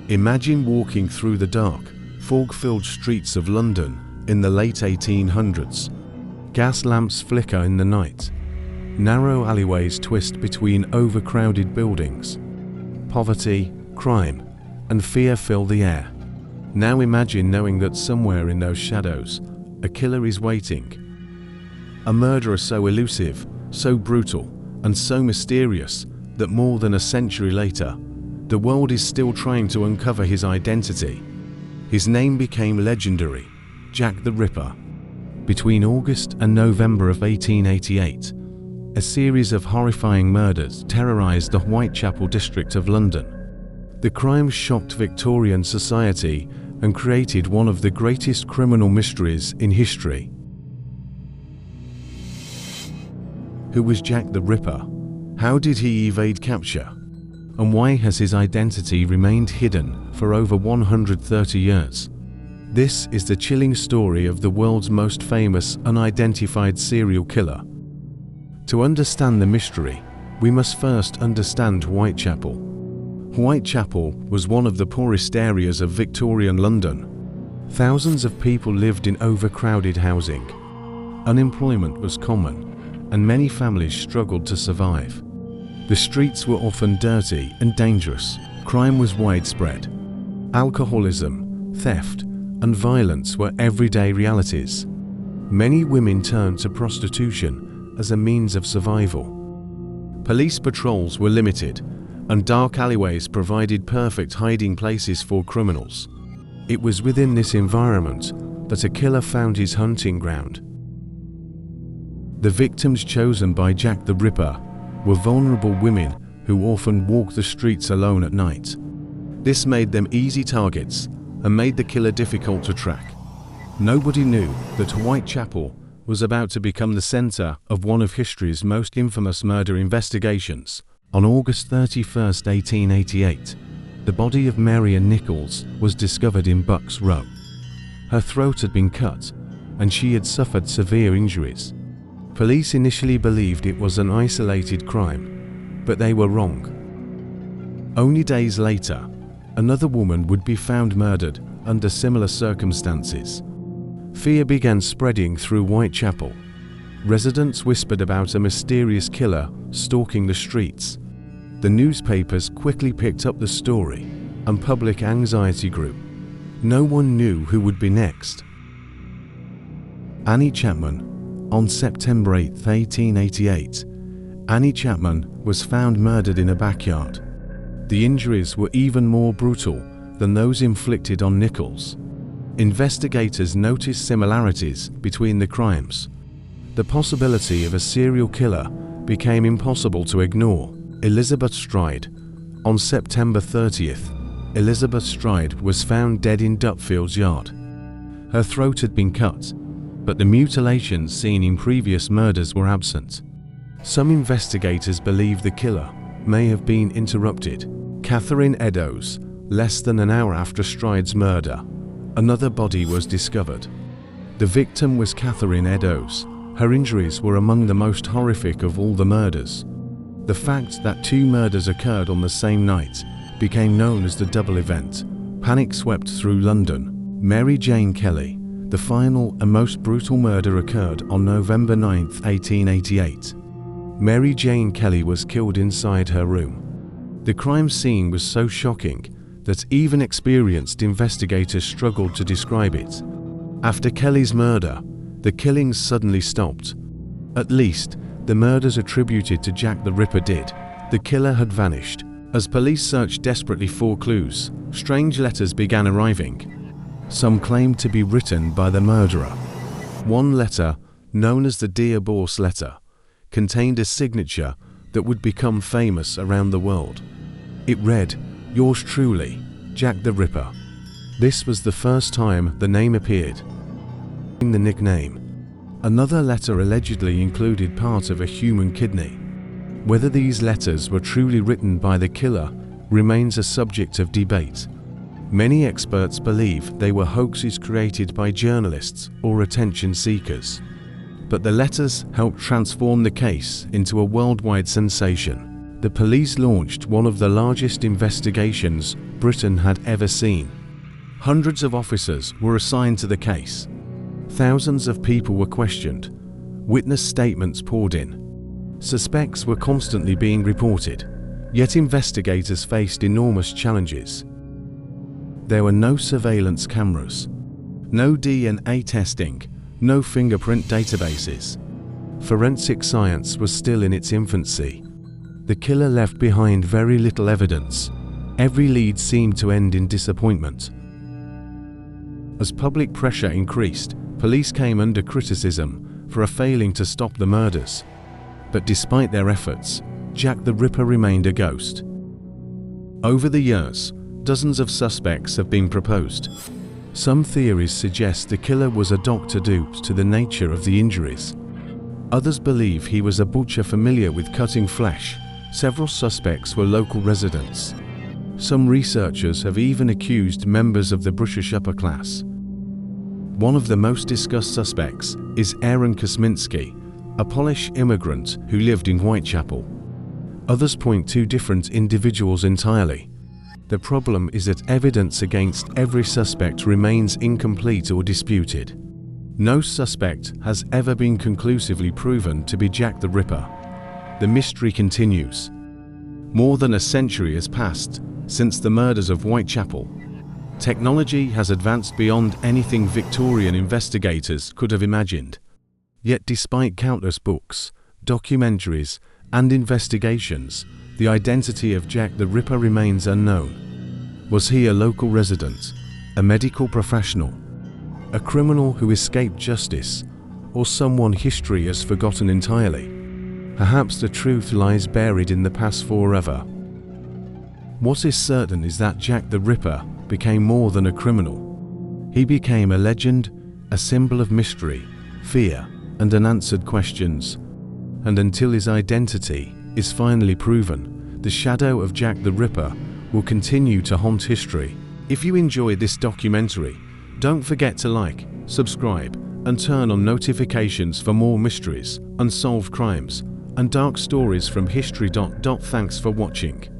Imagine walking through the dark, fog-filled streets of London in the late 1800s. Gas lamps flicker in the night. Narrow alleyways twist between overcrowded buildings. Poverty, crime, and fear fill the air. Now imagine knowing that somewhere in those shadows, a killer is waiting. A murderer so elusive, so brutal, and so mysterious that more than a century later, the world is still trying to uncover his identity. His name became legendary, Jack the Ripper. Between August and November of 1888, a series of horrifying murders terrorized the Whitechapel district of London. The crime shocked Victorian society and created one of the greatest criminal mysteries in history. Who was Jack the Ripper? How did he evade capture? And why has his identity remained hidden for over 130 years? This is the chilling story of the world's most famous unidentified serial killer. To understand the mystery, we must first understand Whitechapel. Whitechapel was one of the poorest areas of Victorian London. Thousands of people lived in overcrowded housing. Unemployment was common, and many families struggled to survive. The streets were often dirty and dangerous. Crime was widespread. Alcoholism, theft, and violence were everyday realities. Many women turned to prostitution as a means of survival. Police patrols were limited, and dark alleyways provided perfect hiding places for criminals. It was within this environment that a killer found his hunting ground. The victims chosen by Jack the Ripper were vulnerable women who often walked the streets alone at night. This made them easy targets and made the killer difficult to track. Nobody knew that Whitechapel was about to become the center of one of history's most infamous murder investigations. On August 31, 1888, the body of Marian Nichols was discovered in Bucks Row. Her throat had been cut, and she had suffered severe injuries. Police initially believed it was an isolated crime, but they were wrong. Only days later, another woman would be found murdered under similar circumstances. Fear began spreading through Whitechapel. Residents whispered about a mysterious killer stalking the streets. The newspapers quickly picked up the story, and public anxiety grew. No one knew who would be next. Annie Chapman. On September 8, 1888, Annie Chapman was found murdered in a backyard. The injuries were even more brutal than those inflicted on Nichols. Investigators noticed similarities between the crimes. The possibility of a serial killer became impossible to ignore. Elizabeth Stride. On September 30th, Elizabeth Stride was found dead in Dupfield's yard. Her throat had been cut, but the mutilations seen in previous murders were absent. Some investigators believe the killer may have been interrupted. Catherine Eddowes. Less than an hour after Stride's murder, another body was discovered. The victim was Catherine Eddowes. Her injuries were among the most horrific of all the murders. The fact that two murders occurred on the same night became known as the double event. Panic swept through London. Mary Jane Kelly. The final and most brutal murder occurred on November 9, 1888. Mary Jane Kelly was killed inside her room. The crime scene was so shocking that even experienced investigators struggled to describe it. After Kelly's murder, the killings suddenly stopped. At least, the murders attributed to Jack the Ripper did. The killer had vanished. As police searched desperately for clues, strange letters began arriving. Some claimed to be written by the murderer. One letter, known as the Dear Boss letter, contained a signature that would become famous around the world. It read, "Yours truly, Jack the Ripper." This was the first time the name appeared in the nickname. Another letter allegedly included part of a human kidney. Whether these letters were truly written by the killer remains a subject of debate. Many experts believe they were hoaxes created by journalists or attention seekers. But the letters helped transform the case into a worldwide sensation. the police launched one of the largest investigations Britain had ever seen. Hundreds of officers were assigned to the case. Thousands of people were questioned. Witness statements poured in. Suspects were constantly being reported, yet investigators faced enormous challenges. There were no surveillance cameras, no DNA testing, no fingerprint databases. Forensic science was still in its infancy. The killer left behind very little evidence. Every lead seemed to end in disappointment. As public pressure increased, police came under criticism for failing to stop the murders. But despite their efforts, Jack the Ripper remained a ghost. Over the years, dozens of suspects have been proposed. Some theories suggest the killer was a doctor due to the nature of the injuries. Others believe he was a butcher familiar with cutting flesh. Several suspects were local residents. Some researchers have even accused members of the British upper class. One of the most discussed suspects is Aaron Kosminski, a Polish immigrant who lived in Whitechapel. Others point to different individuals entirely. The problem is that evidence against every suspect remains incomplete or disputed. No suspect has ever been conclusively proven to be Jack the Ripper. The mystery continues. More than a century has passed since the murders of Whitechapel. Technology has advanced beyond anything Victorian investigators could have imagined. Yet despite countless books, documentaries, and investigations, the identity of Jack the Ripper remains unknown. Was he a local resident, a medical professional, a criminal who escaped justice, or someone history has forgotten entirely? Perhaps the truth lies buried in the past forever. What is certain is that Jack the Ripper became more than a criminal. He became a legend, a symbol of mystery, fear, and unanswered questions. And until his identity is finally proven, the shadow of Jack the Ripper will continue to haunt history. If you enjoyed this documentary, don't forget to like, subscribe, and turn on notifications for more mysteries, unsolved crimes, and dark stories from history. Thanks for watching.